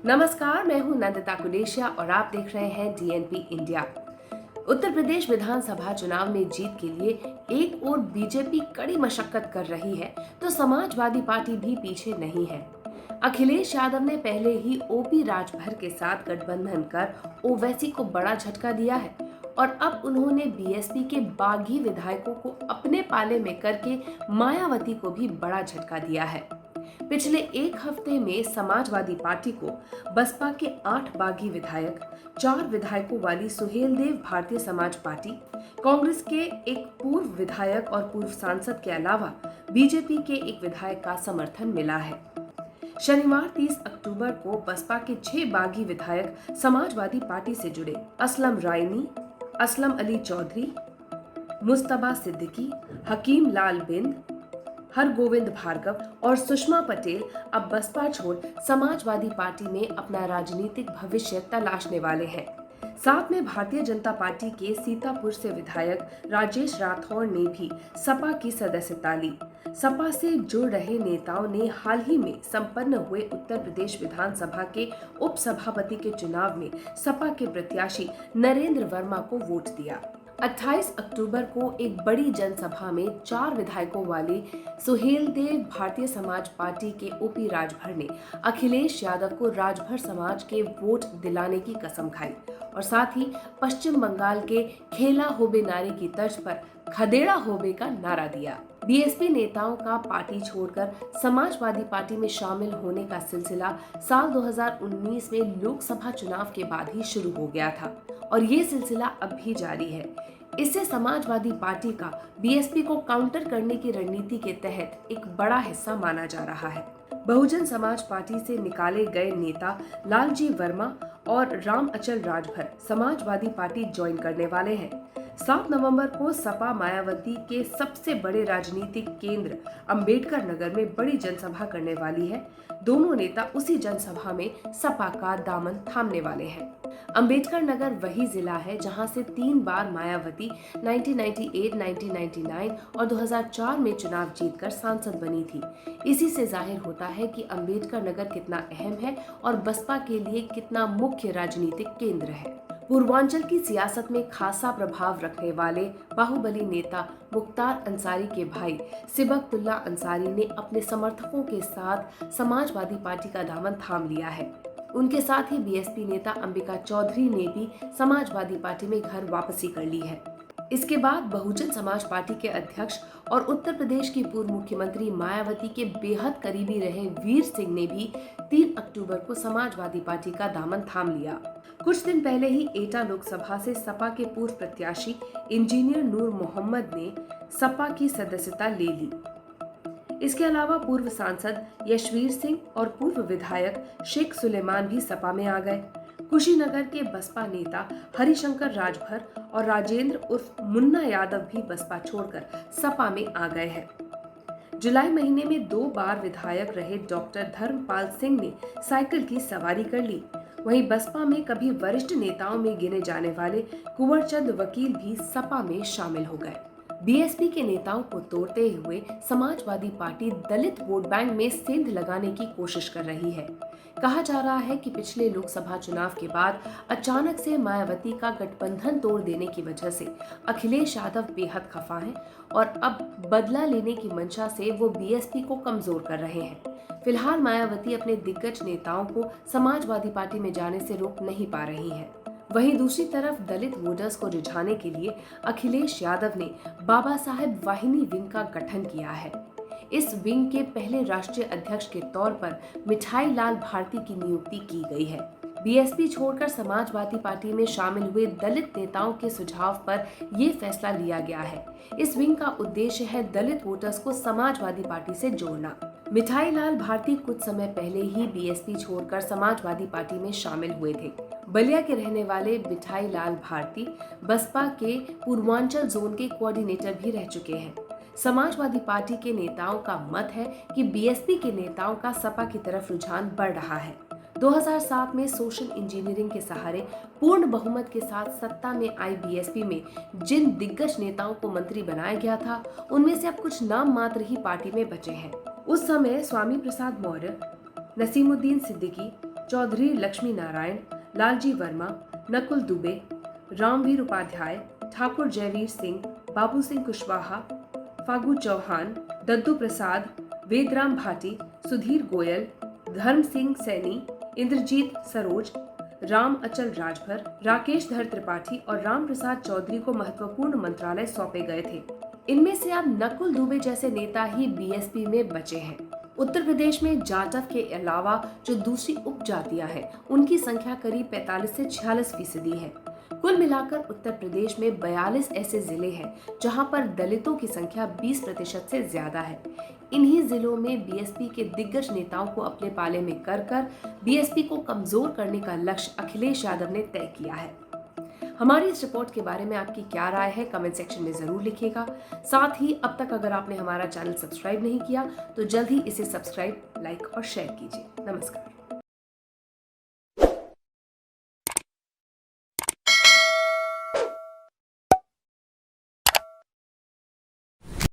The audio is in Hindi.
नमस्कार, मैं हूं नंदिता कुलेशिया और आप देख रहे हैं डीएनपी इंडिया। उत्तर प्रदेश विधानसभा चुनाव में जीत के लिए एक ओर बीजेपी कड़ी मशक्कत कर रही है, तो समाजवादी पार्टी भी पीछे नहीं है। अखिलेश यादव ने पहले ही ओपी राजभर के साथ गठबंधन कर ओवैसी को बड़ा झटका दिया है और अब उन्होंने बीएसपी के बागी विधायकों को अपने पाले में करके मायावती को भी बड़ा झटका दिया है। पिछले एक हफ्ते में समाजवादी पार्टी को बसपा के 8 बागी विधायक, 4 विधायकों वाली सुहेलदेव भारतीय समाज पार्टी, कांग्रेस के एक पूर्व विधायक और पूर्व सांसद के अलावा बीजेपी के एक विधायक का समर्थन मिला है। शनिवार 30 अक्टूबर को बसपा के 6 बागी विधायक समाजवादी पार्टी से जुड़े असलम रायनी, असलम अली चौधरी, मुस्तबा सिद्दीकी, हकीम लाल बिंद, हरगोविंद भार्गव और सुषमा पटेल अब बसपा छोड़ समाजवादी पार्टी में अपना राजनीतिक भविष्य तलाशने वाले हैं। साथ में भारतीय जनता पार्टी के सीतापुर से विधायक राजेश राठौर ने भी सपा की सदस्यता ली। सपा से जुड़ रहे नेताओं ने हाल ही में संपन्न हुए उत्तर प्रदेश विधानसभा के उपसभापति के चुनाव में सपा के प्रत्याशी नरेंद्र वर्मा को वोट दिया। 28 अक्टूबर को एक बड़ी जनसभा में 4 विधायकों वाले सुहेलदेव भारतीय समाज पार्टी के ओपी राजभर ने अखिलेश यादव को राजभर समाज के वोट दिलाने की कसम खाई और साथ ही पश्चिम बंगाल के खेला होबे नारे की तर्ज पर खदेड़ा होबे का नारा दिया। बीएसपी नेताओं का पार्टी छोड़कर समाजवादी पार्टी में शामिल होने का सिलसिला साल 2019 में लोकसभा चुनाव के बाद ही शुरू हो गया था और ये सिलसिला अब भी जारी है। इससे समाजवादी पार्टी का बीएसपी को काउंटर करने की रणनीति के तहत एक बड़ा हिस्सा माना जा रहा है। बहुजन समाज पार्टी से निकाले गए नेता लालजी वर्मा और राम अचल राजभर समाजवादी पार्टी ज्वाइन करने वाले हैं। 7 नवंबर को सपा मायावती के सबसे बड़े राजनीतिक केंद्र अंबेडकर नगर में बड़ी जनसभा करने वाली है। दोनों नेता उसी जनसभा में सपा का दामन थामने वाले हैं। अंबेडकर नगर वही जिला है जहां से 3 बार मायावती 1998, 1999 और 2004 में चुनाव जीतकर सांसद बनी थी। इसी से जाहिर होता है कि अंबेडकर नगर कितना अहम है और बसपा के लिए कितना मुख्य राजनीतिक केंद्र है। पूर्वांचल की सियासत में खासा प्रभाव रखने वाले बाहुबली नेता मुख्तार अंसारी के भाई सिबकतुल्ला अंसारी ने अपने समर्थकों के साथ समाजवादी पार्टी का दामन थाम लिया है। उनके साथ ही बीएसपी नेता अंबिका चौधरी ने भी समाजवादी पार्टी में घर वापसी कर ली है। इसके बाद बहुजन समाज पार्टी के अध्यक्ष और उत्तर प्रदेश की पूर्व मुख्यमंत्री मायावती के बेहद करीबी रहे वीर सिंह ने भी 3 अक्टूबर को समाजवादी पार्टी का दामन थाम लिया। कुछ दिन पहले ही एटा लोकसभा से सपा के पूर्व प्रत्याशी इंजीनियर नूर मोहम्मद ने सपा की सदस्यता ले ली। इसके अलावा पूर्व सांसद यशवीर सिंह और पूर्व विधायक शेख सुलेमान भी सपा में आ गए। कुशीनगर के बसपा नेता हरिशंकर राजभर और राजेंद्र उर्फ मुन्ना यादव भी बसपा छोड़कर सपा में आ गए हैं। जुलाई महीने में 2 बार विधायक रहे डॉक्टर धर्मपाल सिंह ने साइकिल की सवारी कर ली। वहीं बसपा में कभी वरिष्ठ नेताओं में गिने जाने वाले कुंवरचंद वकील भी सपा में शामिल हो गए। बीएसपी के नेताओं को तोड़ते हुए समाजवादी पार्टी दलित वोट बैंक में सेंध लगाने की कोशिश कर रही है। कहा जा रहा है कि पिछले लोकसभा चुनाव के बाद अचानक से मायावती का गठबंधन तोड़ देने की वजह से अखिलेश यादव बेहद खफा हैं और अब बदला लेने की मंशा से वो बीएसपी को कमजोर कर रहे हैं। फिलहाल मायावती अपने दिग्गज नेताओं को समाजवादी पार्टी में जाने से रोक नहीं पा रही है। वहीं दूसरी तरफ दलित वोटर्स को रिझाने के लिए अखिलेश यादव ने बाबा साहेब वाहिनी विंग का गठन किया है। इस विंग के पहले राष्ट्रीय अध्यक्ष के तौर पर मिठाई लाल भारती की नियुक्ति की गई है। बीएसपी छोड़कर समाजवादी पार्टी में शामिल हुए दलित नेताओं के सुझाव पर ये फैसला लिया गया है। इस विंग का उद्देश्य है दलित वोटर्स को समाजवादी पार्टी से जोड़ना। मिठाई लाल भारती कुछ समय पहले ही बीएसपी छोड़कर समाजवादी पार्टी में शामिल हुए थे। बलिया के रहने वाले मिठाई लाल भारती बसपा के पूर्वांचल जोन के कोऑर्डिनेटर भी रह चुके हैं। समाजवादी पार्टी के नेताओं का मत है कि बीएसपी के नेताओं का सपा की तरफ रुझान बढ़ रहा है। 2007 में सोशल इंजीनियरिंग के सहारे पूर्ण बहुमत के साथ सत्ता में आई बीएसपी में जिन दिग्गज नेताओं को मंत्री बनाया गया था, उनमें से अब कुछ नाम मात्र ही पार्टी में बचे हैं। उस समय स्वामी प्रसाद मौर्य, नसीमुद्दीन सिद्दीकी, चौधरी लक्ष्मी नारायण, लालजी वर्मा, नकुल दुबे, रामवीर उपाध्याय, ठाकुर जयवीर सिंह, बाबू सिंह कुशवाहा, फागू चौहान, दद्दू प्रसाद, वेदराम भाटी, सुधीर गोयल, धर्म सिंह सैनी, इंद्रजीत सरोज, राम अचल राजभर, राकेश धर त्रिपाठी और राम प्रसाद चौधरी को महत्वपूर्ण मंत्रालय सौंपे गए थे। इनमें से अब नकुल दुबे जैसे नेता ही बीएसपी में बचे हैं। उत्तर प्रदेश में जाटव के अलावा जो दूसरी उपजातियां हैं, उनकी संख्या करीब 45 से 46% है। कुल मिलाकर उत्तर प्रदेश में 42 ऐसे जिले हैं जहां पर दलितों की संख्या 20% से ज्यादा है। इन्हीं जिलों में बीएसपी के दिग्गज नेताओं को अपने पाले में कर बीएसपी को कमजोर करने का लक्ष्य अखिलेश यादव ने तय किया है। हमारी इस रिपोर्ट के बारे में आपकी क्या राय है, कमेंट सेक्शन में जरूर लिखिएगा। साथ ही अब तक अगर आपने हमारा चैनल सब्सक्राइब नहीं किया तो जल्द ही इसे सब्सक्राइब, लाइक और शेयर कीजिए। नमस्कार।